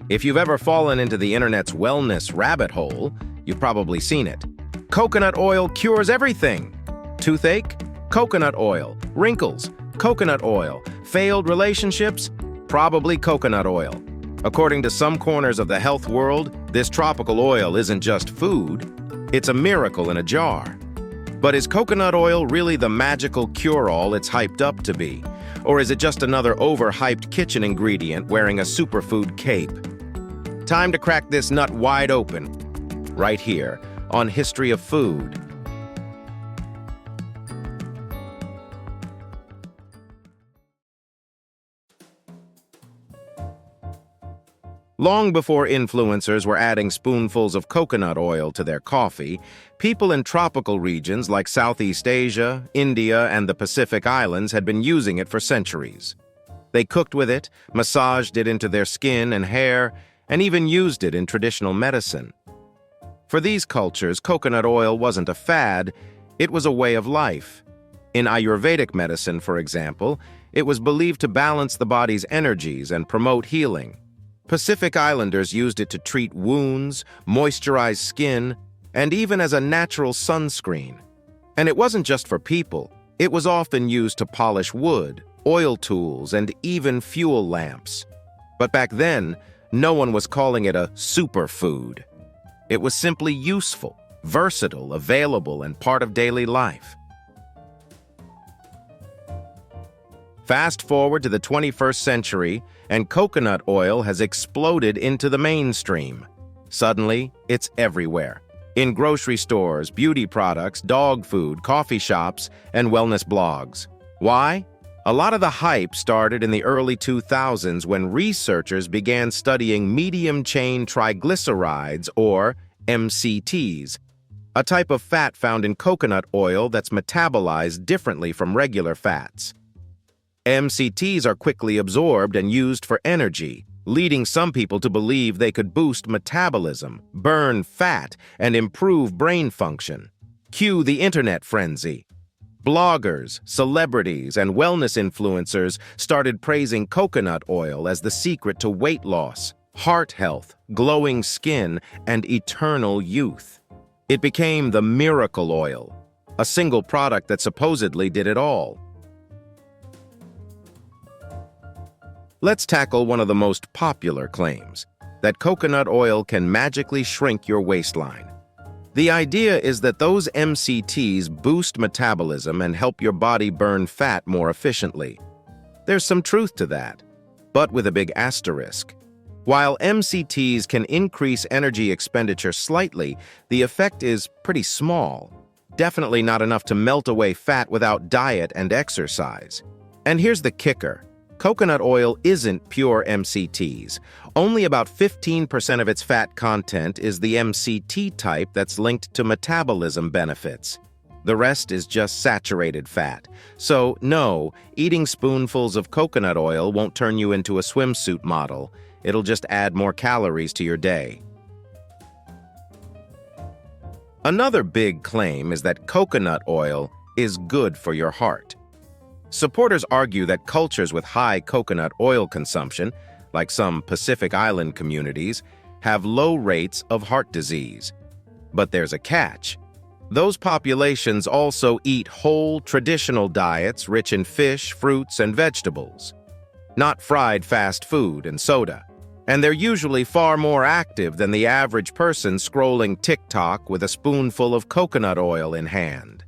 If you've ever fallen into the internet's wellness rabbit hole, you've probably seen it. Coconut oil cures everything. Toothache? Coconut oil. Wrinkles? Coconut oil. Failed relationships? Probably coconut oil. According to some corners of the health world, this tropical oil isn't just food, it's a miracle in a jar. But is coconut oil really the magical cure-all it's hyped up to be? Or is it just another overhyped kitchen ingredient wearing a superfood cape? Time to crack this nut wide open, right here on History of Food. Long before influencers were adding spoonfuls of coconut oil to their coffee, people in tropical regions like Southeast Asia, India, and the Pacific Islands had been using it for centuries. They cooked with it, massaged it into their skin and hair, and even used it in traditional medicine. For these cultures, coconut oil wasn't a fad, it was a way of life. In Ayurvedic medicine, for example, it was believed to balance the body's energies and promote healing. Pacific Islanders used it to treat wounds, moisturize skin, and even as a natural sunscreen. And it wasn't just for people. It was often used to polish wood, oil tools, and even fuel lamps. But back then, no one was calling it a superfood. It was simply useful, versatile, available, and part of daily life. Fast forward to the 21st century, and coconut oil has exploded into the mainstream. Suddenly, it's everywhere. In grocery stores, beauty products, dog food, coffee shops, and wellness blogs. Why? A lot of the hype started in the early 2000s when researchers began studying medium-chain triglycerides, or MCTs, a type of fat found in coconut oil that's metabolized differently from regular fats. MCTs are quickly absorbed and used for energy, leading some people to believe they could boost metabolism, burn fat, and improve brain function. Cue the internet frenzy. Bloggers, celebrities, and wellness influencers started praising coconut oil as the secret to weight loss, heart health, glowing skin, and eternal youth. It became the miracle oil, a single product that supposedly did it all. Let's tackle one of the most popular claims, that coconut oil can magically shrink your waistline. The idea is that those MCTs boost metabolism and help your body burn fat more efficiently. There's some truth to that, but with a big asterisk. While MCTs can increase energy expenditure slightly, the effect is pretty small. Definitely not enough to melt away fat without diet and exercise. And here's the kicker. Coconut oil isn't pure MCTs. Only about 15% of its fat content is the MCT type that's linked to metabolism benefits. The rest is just saturated fat. So, no, eating spoonfuls of coconut oil won't turn you into a swimsuit model. It'll just add more calories to your day. Another big claim is that coconut oil is good for your heart. Supporters argue that cultures with high coconut oil consumption, like some Pacific Island communities, have low rates of heart disease. But there's a catch. Those populations also eat whole, traditional diets rich in fish, fruits, and vegetables, not fried fast food and soda. And they're usually far more active than the average person scrolling TikTok with a spoonful of coconut oil in hand.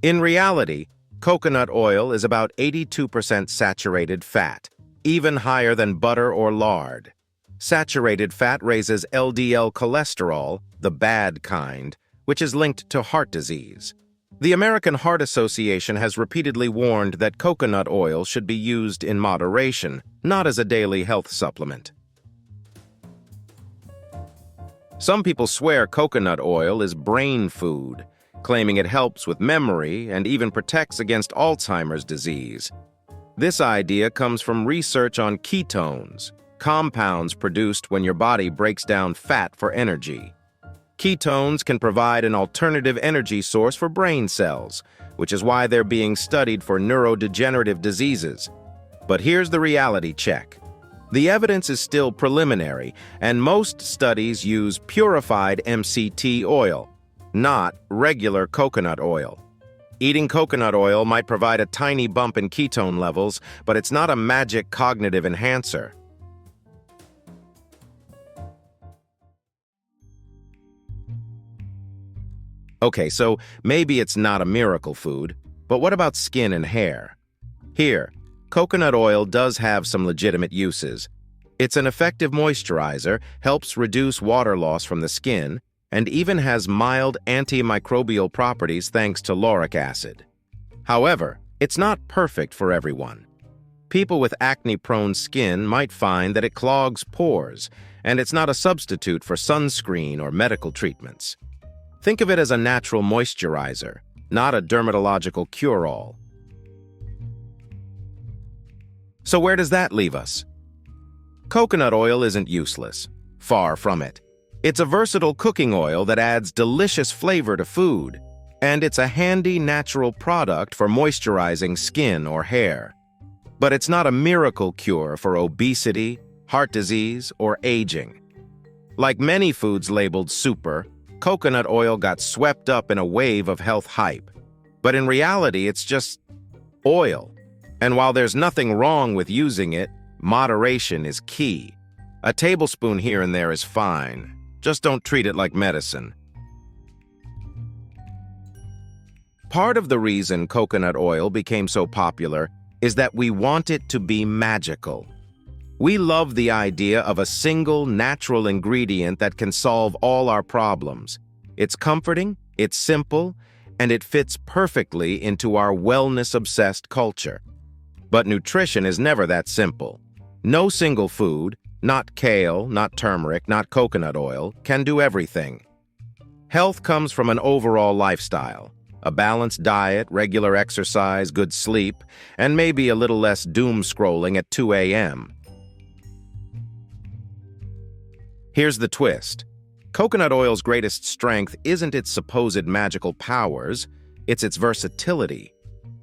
In reality, coconut oil is about 82% saturated fat, even higher than butter or lard. Saturated fat raises LDL cholesterol, the bad kind, which is linked to heart disease. The American Heart Association has repeatedly warned that coconut oil should be used in moderation, not as a daily health supplement. Some people swear coconut oil is brain food, claiming it helps with memory and even protects against Alzheimer's disease. This idea comes from research on ketones, compounds produced when your body breaks down fat for energy. Ketones can provide an alternative energy source for brain cells, which is why they're being studied for neurodegenerative diseases. But here's the reality check. The evidence is still preliminary, and most studies use purified MCT oil, not regular coconut oil. Eating coconut oil might provide a tiny bump in ketone levels, but it's not a magic cognitive enhancer. Okay, so maybe it's not a miracle food, but what about skin and hair? Here, coconut oil does have some legitimate uses. It's an effective moisturizer, helps reduce water loss from the skin, and even has mild antimicrobial properties thanks to lauric acid. However, it's not perfect for everyone. People with acne-prone skin might find that it clogs pores, and it's not a substitute for sunscreen or medical treatments. Think of it as a natural moisturizer, not a dermatological cure-all. So where does that leave us? Coconut oil isn't useless. Far from it. It's a versatile cooking oil that adds delicious flavor to food, and it's a handy natural product for moisturizing skin or hair. But it's not a miracle cure for obesity, heart disease, or aging. Like many foods labeled super, coconut oil got swept up in a wave of health hype. But in reality, it's just oil. And while there's nothing wrong with using it, moderation is key. A tablespoon here and there is fine. Just don't treat it like medicine. Part of the reason coconut oil became so popular is that we want it to be magical. We love the idea of a single natural ingredient that can solve all our problems. It's comforting, it's simple, and it fits perfectly into our wellness-obsessed culture. But nutrition is never that simple. No single food, not kale, not turmeric, not coconut oil, can do everything. Health comes from an overall lifestyle. A balanced diet, regular exercise, good sleep, and maybe a little less doom scrolling at 2 a.m. Here's the twist. Coconut oil's greatest strength isn't its supposed magical powers, it's its versatility.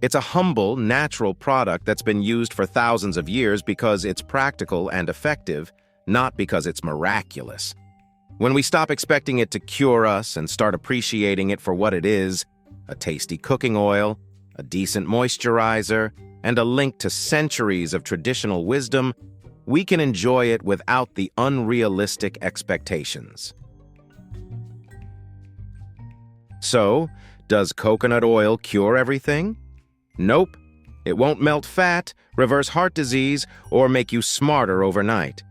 It's a humble, natural product that's been used for thousands of years because it's practical and effective, not because it's miraculous. When we stop expecting it to cure us and start appreciating it for what it is, a tasty cooking oil, a decent moisturizer, and a link to centuries of traditional wisdom, we can enjoy it without the unrealistic expectations. So, does coconut oil cure everything? Nope. It won't melt fat, reverse heart disease, or make you smarter overnight.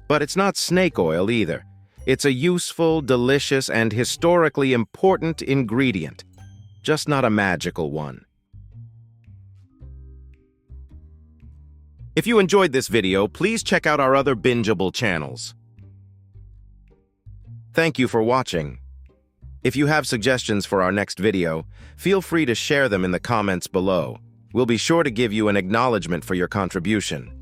But it's not snake oil either. It's a useful, delicious, and historically important ingredient, just not a magical one. If you enjoyed this video, please check out our other bingeable channels. Thank you for watching. If you have suggestions for our next video, feel free to share them in the comments below. We'll be sure to give you an acknowledgement for your contribution.